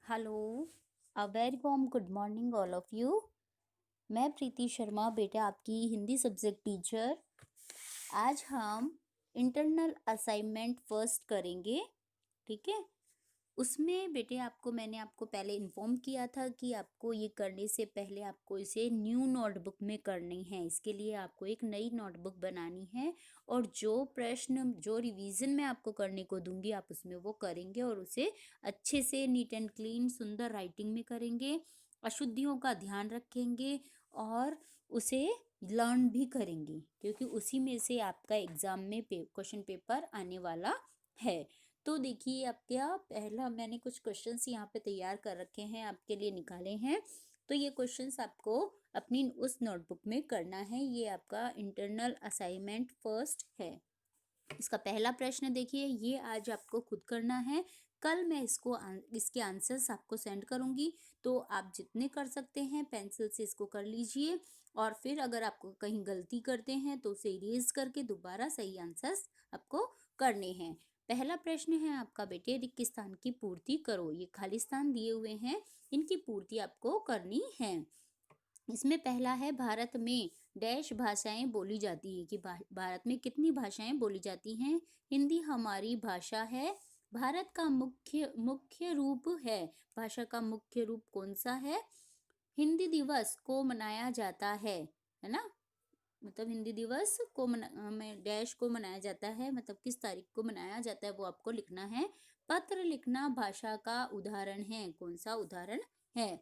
Hello, a very warm good morning all of you. मैं प्रीति शर्मा, बेटा आपकी हिंदी सब्जेक्ट टीचर। आज हम इंटरनल असाइनमेंट फर्स्ट करेंगे, ठीक है। उसमें बेटे मैंने आपको पहले इन्फॉर्म किया था कि आपको ये करने से पहले आपको इसे न्यू नोटबुक में करनी है। इसके लिए आपको एक नई नोटबुक बनानी है और जो प्रश्न जो रिवीजन मैं आपको करने को दूंगी आप उसमें वो करेंगे और उसे अच्छे से नीट एंड क्लीन सुंदर राइटिंग में करेंगे, अशुद्धियों का ध्यान रखेंगे और उसे लर्न भी करेंगे, क्योंकि उसी में से आपका एग्जाम में क्वेश्चन पेपर आने वाला है। तो देखिए, अब क्या पहला मैंने कुछ क्वेश्चंस यहाँ पे तैयार कर रखे हैं, आपके लिए निकाले हैं। तो ये क्वेश्चंस आपको अपनी उस नोटबुक में करना है। ये आपका इंटरनल असाइनमेंट फर्स्ट है। इसका पहला प्रश्न देखिए, ये आज आपको खुद करना है। कल मैं इसके आंसर्स आपको सेंड करूंगी, तो आप जितने कर सकते हैं पेंसिल से इसको कर लीजिए। और फिर अगर आपको कहीं गलती करते हैं तो उसे इरेज करके दोबारा सही आंसर्स आपको करने हैं। पहला प्रश्न है आपका, बेटे रिक्त स्थान की पूर्ति करो। ये खाली स्थान दिए हुए हैं, इनकी पूर्ति आपको करनी है। इसमें पहला है, भारत में डैश भाषाएं बोली जाती हैं, कि भारत में कितनी भाषाएं बोली जाती हैं। हिंदी हमारी भाषा है। भारत का मुख्य मुख्य रूप है। भाषा का मुख्य रूप कौन सा है। हिंदी दिवस को मनाया जाता है ना। मतलब हिंदी दिवस को में डैश को मनाया जाता है, मतलब किस तारीख को मनाया जाता है वो आपको लिखना है। पत्र लिखना भाषा का उदाहरण है। कौन सा उदाहरण है,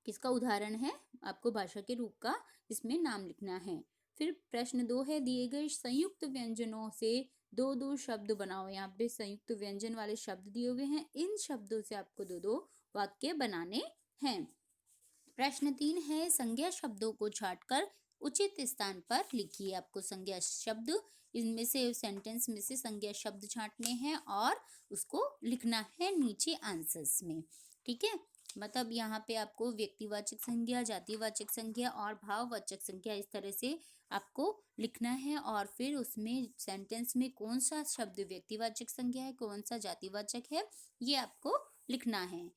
किसका उदाहरण है, आपको भाषा के रूप का इसमें नाम लिखना है। फिर प्रश्न 2 है, दिए गए संयुक्त व्यंजनों से दो दो शब्द बनाओ। यहाँ पे संयुक्त व्यंजन वाले शब्द दिए हुए हैं, इन शब्दों से आपको दो दो वाक्य बनाने हैं। प्रश्न 3 है, संज्ञा शब्दों को छांटकर उचित स्थान पर लिखिए। आपको संज्ञा शब्द इनमें से सेंटेंस में से संज्ञा शब्द छांटने हैं और उसको लिखना है नीचे आंसर्स में, ठीक है। मतलब यहाँ पे आपको व्यक्तिवाचक संज्ञा, जातिवाचक संज्ञा और भाववाचक संज्ञा इस तरह से आपको लिखना है। और फिर उसमें सेंटेंस में कौन सा शब्द व्यक्तिवाचक संज्ञा है, कौन सा जातिवाचक है, ये आपको लिखना है।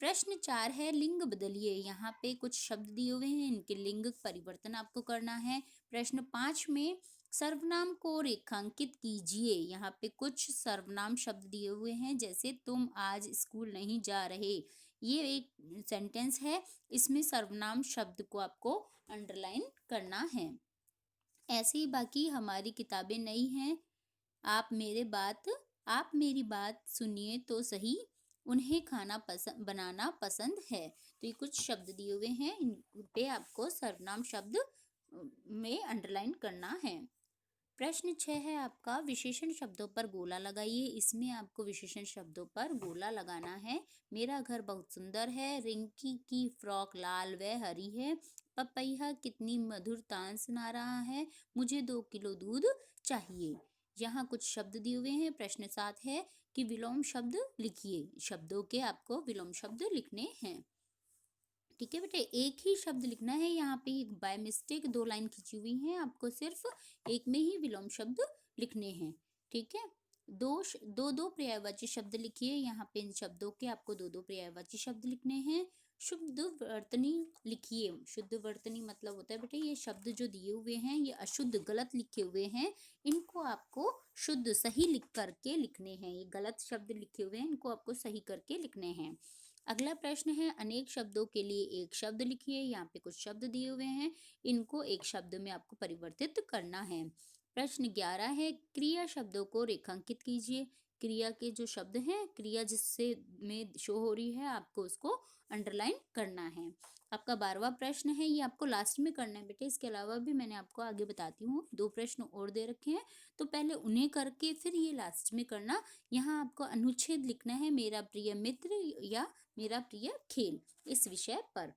प्रश्न 4 है, लिंग बदलिए। यहाँ पे कुछ शब्द दिए हुए हैं, इनके लिंग परिवर्तन आपको करना है। प्रश्न 5 में सर्वनाम को रेखांकित कीजिए। यहाँ पे कुछ सर्वनाम शब्द दिए हुए हैं, जैसे तुम आज स्कूल नहीं जा रहे। ये एक सेंटेंस है, इसमें सर्वनाम शब्द को आपको अंडरलाइन करना है। ऐसे ही बाकी हमारी किताबें नई हैं। आप मेरी बात सुनिए तो सही, उन्हें खाना पसंद बनाना पसंद है। तो ये कुछ शब्द दिए हुए हैं, इन पे आपको सर्वनाम शब्द में अंडरलाइन करना है। प्रश्न 6 है आपका, विशेषण शब्दों पर गोला लगाइए। इसमें आपको विशेषण शब्दों पर गोला लगाना है। मेरा घर बहुत सुंदर है। रिंकी की फ्रॉक लाल व हरी है। पपैया कितनी मधुर तान सुना रहा है। मुझे 2 किलो दूध चाहिए। यहाँ कुछ शब्द दिए हुए हैं। प्रश्न 7 है कि विलोम शब्द लिखिए। शब्दों के आपको विलोम शब्द लिखने हैं, ठीक है बेटे। एक ही शब्द लिखना है। यहाँ पे एक बाय मिस्टेक 2 लाइन खींची हुई है, आपको सिर्फ एक में ही विलोम शब्द लिखने हैं, ठीक है। दो दो पर्यायवाची शब्द लिखिए। यहाँ पे इन शब्दों के आपको दो दो पर्यायवाची शब्द लिखने हैं। शुद्ध वर्तनी लिखिए। शुद्ध वर्तनी मतलब होता है बेटे, ये शब्द जो दिए हुए हैं ये अशुद्ध गलत लिखे हुए हैं, इनको आपको शुद्ध सही लिख करके लिखने हैं। ये गलत शब्द लिखे हुए हैं, इनको आपको सही करके लिखने हैं। अगला प्रश्न है, अनेक शब्दों के लिए एक शब्द लिखिए। यहाँ पे कुछ शब्द दिए हुए हैं, इनको एक शब्द में आपको परिवर्तित करना है। प्रश्न 11 है, क्रिया शब्दों को रेखांकित कीजिए। क्रिया के जो शब्द हैं, क्रिया जिससे में शो हो रही है, आपको उसको अंडरलाइन करना है। आपका 12वां प्रश्न है, ये आपको लास्ट में करना है बेटे। इसके अलावा भी मैंने आपको आगे बताती हूँ, 2 प्रश्न और दे रखे हैं, तो पहले उन्हें करके फिर ये लास्ट में करना। यहाँ आपको अनुच्छेद लिखना है, मेरा प्रिय मित्र या मेरा प्रिय खेल, इस विषय पर।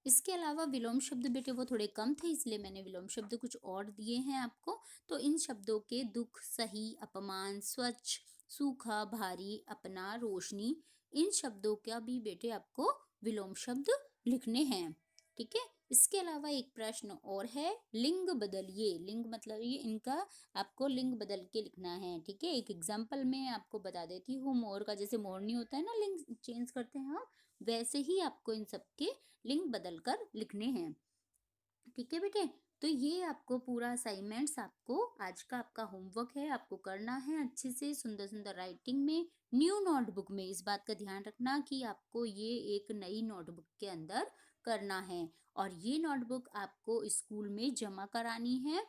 इसके अलावा विलोम शब्द बेटे वो थोड़े कम थे, इसलिए मैंने विलोम शब्द कुछ और दिए हैं आपको। तो इन शब्दों के दुख, सही, अपमान, स्वच्छ, सूखा, भारी, अपना, रोशनी, इन शब्दों का भी बेटे आपको विलोम शब्द लिखने हैं, ठीक है। इसके अलावा एक प्रश्न और है, लिंग बदलिए। लिंग मतलब ये इनका आपको लिंग बदल के लिखना है। ठीक है, एक एग्जाम्पल में आपको बता देती हूँ। मोर का जैसे मोरनी होता है ना, लिंग चेंज करते हैं हम, वैसे ही आपको इन सबके लिंग बदल कर लिखने हैं। ठीक है बेटे, तो ये आपको पूरा असाइनमेंट्स आपको आज का आपका होमवर्क है, आपको करना है अच्छे से सुंदर सुंदर राइटिंग में न्यू नोटबुक में। इस बात का ध्यान रखना कि आपको ये एक नई नोटबुक के अंदर करना है, और ये नोटबुक आपको स्कूल में जमा करानी है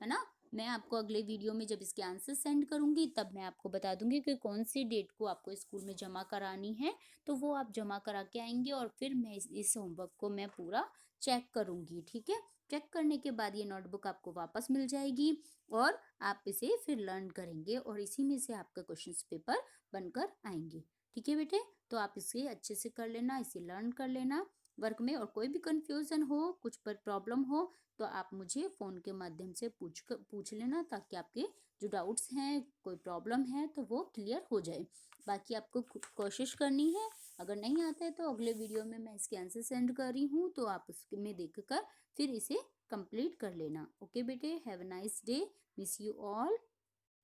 ना। मैं आपको अगले वीडियो में जब इसके आंसर सेंड करूंगी तब मैं आपको बता दूंगी कि कौन सी डेट को आपको स्कूल में जमा करानी है। तो वो आप जमा करा के आएंगे और फिर मैं इस होमवर्क को मैं पूरा चेक करूंगी। ठीक है, चेक करने के बाद ये नोटबुक आपको वापस मिल जाएगी और आप इसे फिर लर्न करेंगे और इसी में से आपका क्वेश्चंस पेपर बनकर आएंगे। ठीक है बेटे, तो आप इसे अच्छे से कर लेना, इसे लर्न कर लेना वर्क में। और कोई भी कंफ्यूजन हो, कुछ पर प्रॉब्लम हो, तो आप मुझे फ़ोन के माध्यम से पूछ लेना, ताकि आपके जो डाउट्स हैं, कोई प्रॉब्लम है तो वो क्लियर हो जाए। बाकी आपको कोशिश करनी है। अगर नहीं आता है तो अगले वीडियो में मैं इसके आंसर सेंड कर रही हूँ, तो आप उसमें देखकर फिर इसे कंप्लीट कर लेना। ओके बेटे, have a nice day, miss you all.